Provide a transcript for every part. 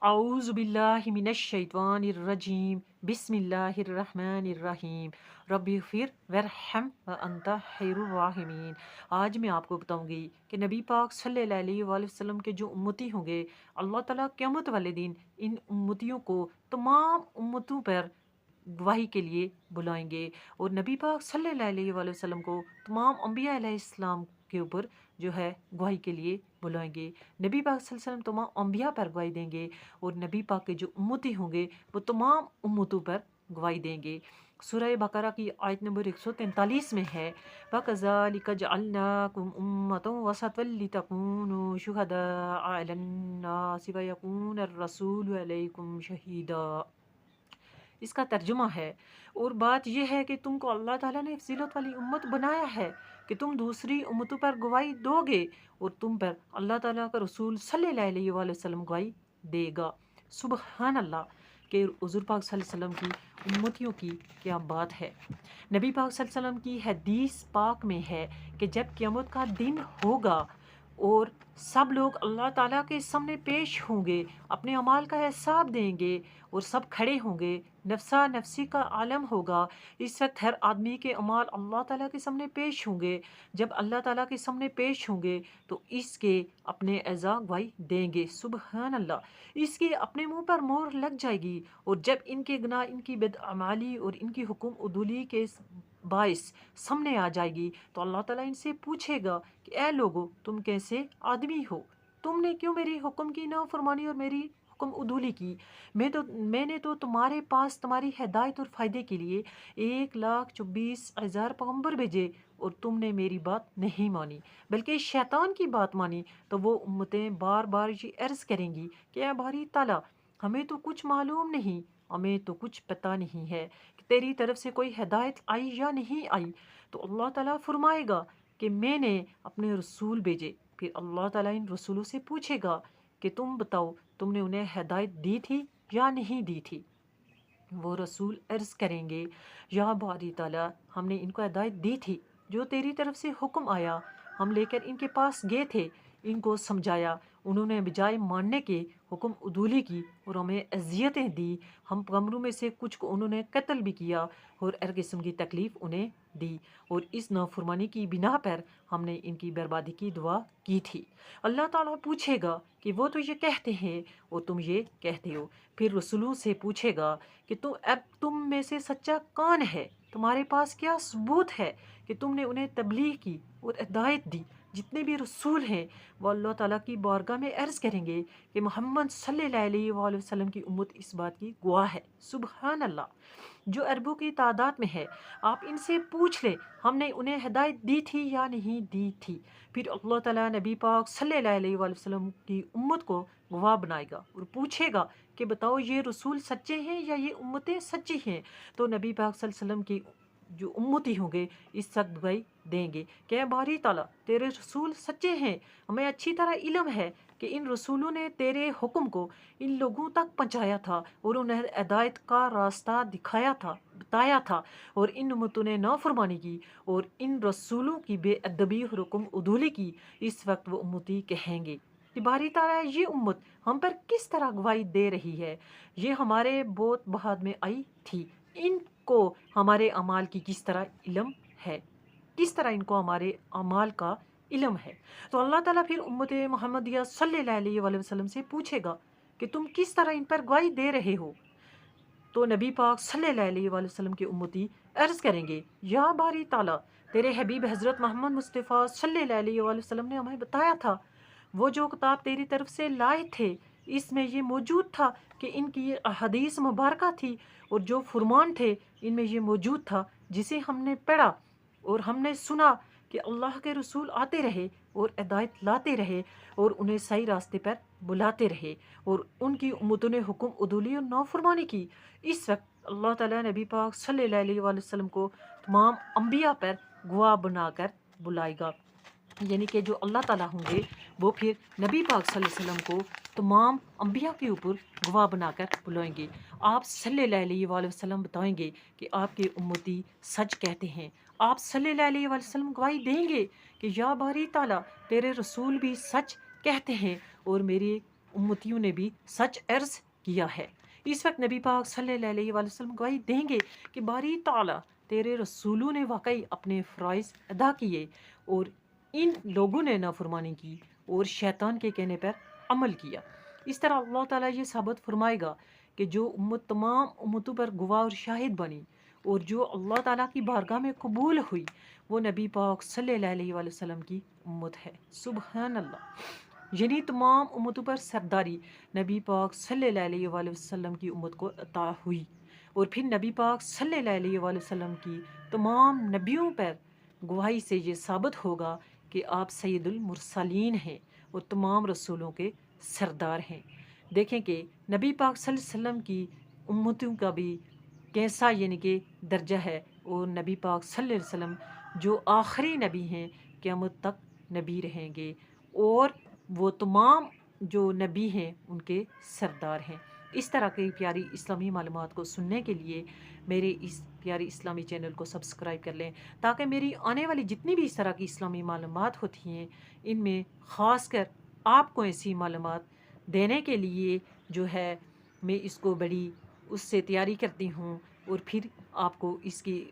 اعوذ باللہ من الشیطان الرجیم بسم اللہ الرحمن الرحیم رب اغفر ورحم وانت خیر الراحمین۔ آج میں آپ کو بتاؤں گی کہ نبی پاک صلی اللہ علیہ وآلہ وسلم کے جو امتی ہوں گے، اللہ تعالیٰ قیامت والے دن ان امتیوں کو تمام امتوں پر گواہی کے لیے بلائیں گے، اور نبی پاک صلی اللہ علیہ وآلہ وسلم کو تمام انبیاء علیہ السلام کے اوپر جو ہے گواہی کے لیے بلائیں گے۔ نبی پاک صلی اللہ علیہ وسلم تمام انبیاء پر گواہی دیں گے، اور نبی پاک کے جو امتی ہوں گے وہ تمام امتوں پر گواہی دیں گے۔ سورہ بقرہ کی آیت نمبر 143 میں ہے وَكَذَلِكَ جَعَلْنَاكُمْ أُمَّةً وَسَطًا لِتَكُونُوا شُهَدَاءَ عَلَى النَّاسِ وَيَكُونَ الرَّسُولُ عَلَيْكُمْ شَهِيدًا۔ اس کا ترجمہ ہے، اور بات یہ ہے کہ تم کو اللہ تعالیٰ نے فضیلت والی امت بنایا ہے کہ تم دوسری امتوں پر گواہی دو گے، اور تم پر اللہ تعالیٰ کا رسول صلی اللہ علیہ وآلہ وسلم گواہی دے گا۔ سبحان اللہ، کہ حضور پاک صلی اللہ علیہ وسلم کی امتیوں کی کیا بات ہے۔ نبی پاک صلی اللہ علیہ وسلم کی حدیث پاک میں ہے کہ جب قیامت کا دن ہوگا اور سب لوگ اللہ تعالیٰ کے سامنے پیش ہوں گے، اپنے اعمال کا حساب دیں گے، اور سب کھڑے ہوں گے، نفسا نفسی کا عالم ہوگا۔ اس وقت ہر آدمی کے اعمال اللہ تعالیٰ کے سامنے پیش ہوں گے۔ جب اللہ تعالیٰ کے سامنے پیش ہوں گے تو اس کے اپنے اعضاء گواہی دیں گے۔ سبحان اللہ، اس کے اپنے منہ پر مہر لگ جائے گی، اور جب ان کے گناہ، ان کی بدعمالی اور ان کی حکم عدولی کے باعث سامنے آ جائے گی تو اللہ تعالیٰ ان سے پوچھے گا کہ اے لوگو، تم کیسے آدمی ہو؟ تم نے کیوں میری حکم کی نافرمانی اور میری حکم عدولی کی؟ میں نے تو تمہارے پاس تمہاری ہدایت اور فائدے کے لیے 1,24,000 پیغمبر بھیجے، اور تم نے میری بات نہیں مانی بلکہ شیطان کی بات مانی۔ تو وہ امتیں بار بار یہ عرض کریں گی کہ اے باری تعالیٰ، ہمیں تو کچھ معلوم نہیں، ہمیں تو کچھ پتہ نہیں ہے کہ تیری طرف سے کوئی ہدایت آئی یا نہیں آئی۔ تو اللہ تعالیٰ فرمائے گا کہ میں نے اپنے رسول بھیجے۔ پھر اللہ تعالیٰ ان رسولوں سے پوچھے گا کہ تم بتاؤ، تم نے انہیں ہدایت دی تھی یا نہیں دی تھی؟ وہ رسول عرض کریں گے، یا باری تعالیٰ، ہم نے ان کو ہدایت دی تھی، جو تیری طرف سے حکم آیا ہم لے کر ان کے پاس گئے تھے، ان کو سمجھایا، انہوں نے بجائے ماننے کے حکم عدولی کی اور ہمیں اذیتیں دی۔ ہم پیغمبروں میں سے کچھ کو انہوں نے قتل بھی کیا اور ہر قسم کی تکلیف انہیں دی، اور اس نافرمانی کی بنا پر ہم نے ان کی بربادی کی دعا کی تھی۔ اللہ تعالیٰ پوچھے گا کہ وہ تو یہ کہتے ہیں اور تم یہ کہتے ہو۔ پھر رسولوں سے پوچھے گا کہ اب تم میں سے سچا کون ہے؟ تمہارے پاس کیا ثبوت ہے کہ تم نے انہیں تبلیغ کی اور ہدایت دی؟ جتنے بھی رسول ہیں وہ اللہ تعالیٰ کی بارگاہ میں عرض کریں گے کہ محمد صلی اللہ علیہ وآلہ وسلم کی امت اس بات کی گواہ ہے۔ سبحان اللہ، جو اربوں کی تعداد میں ہے، آپ ان سے پوچھ لیں ہم نے انہیں ہدایت دی تھی یا نہیں دی تھی۔ پھر اللہ تعالیٰ نبی پاک صلی اللہ علیہ وآلہ وسلم کی امت کو گواہ بنائے گا اور پوچھے گا کہ بتاؤ، یہ رسول سچے ہیں یا یہ امتیں سچی ہیں؟ تو نبی پاک صلی اللہ علیہ وسلم کی جو امتی ہوں گے اس وقت گواہی دیں گے کہ اے باری تعالیٰ، تیرے رسول سچے ہیں، ہمیں اچھی طرح علم ہے کہ ان رسولوں نے تیرے حکم کو ان لوگوں تک پہنچایا تھا اور انہیں ہدایت کا راستہ دکھایا تھا، بتایا تھا، اور ان امتوں نے نافرمانی کی اور ان رسولوں کی بے ادبی اور حکم عدولی کی۔ اس وقت وہ امتی کہیں گے کہ باری تعالیٰ، یہ امت ہم پر کس طرح گواہی دے رہی ہے؟ یہ ہمارے بہت بعد میں آئی تھی، ان کو ہمارے اعمال کی کس طرح علم ہے؟ کس طرح ان کو ہمارے اعمال کا علم ہے؟ تو اللہ تعالیٰ پھر امت محمدیہ صلی اللہ علیہ وآلہ وسلم سے پوچھے گا کہ تم کس طرح ان پر گواہی دے رہے ہو؟ تو نبی پاک صلی اللہ علیہ وآلہ وسلم کے امتی عرض کریں گے، یا باری تعالیٰ، تیرے حبیب حضرت محمد مصطفیٰ صلی اللہ علیہ وآلہ وسلم نے ہمیں بتایا تھا، وہ جو کتاب تیری طرف سے لائے تھے اس میں یہ موجود تھا کہ ان کی احادیث مبارکہ تھی، اور جو فرمان تھے ان میں یہ موجود تھا جسے ہم نے پڑھا اور ہم نے سنا کہ اللہ کے رسول آتے رہے اور ہدایت لاتے رہے اور انہیں صحیح راستے پر بلاتے رہے، اور ان کی امتوں نے حکم عدولی اور نافرمانی کی۔ اس وقت اللہ تعالیٰ نبی پاک صلی اللہ علیہ وآلہ وسلم کو تمام انبیاء پر گواہ بنا کر بلائے گا، یعنی کہ جو اللہ تعالیٰ ہوں گے وہ پھر نبی پاک صلی اللہ علیہ وسلم کو تمام انبیاء کے اوپر گواہ بنا کر بلائیں گے۔ آپ صلی اللہ علیہ وآلہ وسلم بتائیں گے کہ آپ کے امتی سچ کہتے ہیں۔ آپ صلی اللہ علیہ وآلہ وسلم گواہی دیں گے کہ یا باری تعالیٰ، تیرے رسول بھی سچ کہتے ہیں اور میرے امتیوں نے بھی سچ عرض کیا ہے۔ اس وقت نبی پاک صلی اللہ علیہ وآلہ وسلم گواہی دیں گے کہ باری تعالیٰ تیرے رسولوں نے واقعی اپنے فرائض ادا کیے اور ان لوگوں نے نافرمانی کی اور شیطان کے کہنے پر عمل کیا۔ اس طرح اللہ تعالیٰ یہ ثابت فرمائے گا کہ جو امت تمام امتوں پر گواہ اور شاہد بنی اور جو اللہ تعالیٰ کی بارگاہ میں قبول ہوئی وہ نبی پاک صلی اللہ علیہ وآلہ وسلم کی امت ہے۔ سبحان اللہ، یعنی تمام امتوں پر سرداری نبی پاک صلی اللہ علیہ وآلہ وسلم کی امت کو عطا ہوئی، اور پھر نبی پاک صلی اللہ علیہ وآلہ وسلم کی تمام نبیوں پر گواہی سے یہ ثابت ہوگا کہ آپ سید المرسلین ہیں اور تمام رسولوں کے سردار ہیں۔ دیکھیں کہ نبی پاک صلی اللہ علیہ وسلم کی امتوں کا بھی کیسا یعنی کہ درجہ ہے، اور نبی پاک صلی اللہ علیہ وسلم جو آخری نبی ہیں قیامت تک نبی رہیں گے، اور وہ تمام جو نبی ہیں ان کے سردار ہیں۔ اس طرح کی پیاری اسلامی معلومات کو سننے کے لیے میرے اس پیاری اسلامی چینل کو سبسکرائب کر لیں، تاکہ میری آنے والی جتنی بھی اس طرح کی اسلامی معلومات ہوتی ہیں ان میں خاص کر آپ کو ایسی معلومات دینے کے لیے جو ہے میں اس کو بڑی اس سے تیاری کرتی ہوں، اور پھر آپ کو اس کی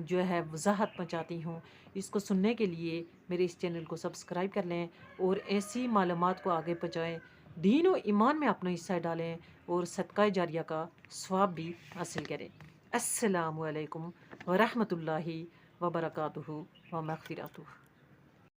جو ہے وضاحت پہنچاتی ہوں۔ اس کو سننے کے لیے میرے اس چینل کو سبسکرائب کر لیں اور ایسی معلومات کو آگے پہنچائیں، دین و ایمان میں اپنا حصہ ڈالیں اور صدقہ جاریہ کا ثواب بھی حاصل کریں۔ السلام علیکم ورحمۃ اللہ وبرکاتہ و مغفراتہ۔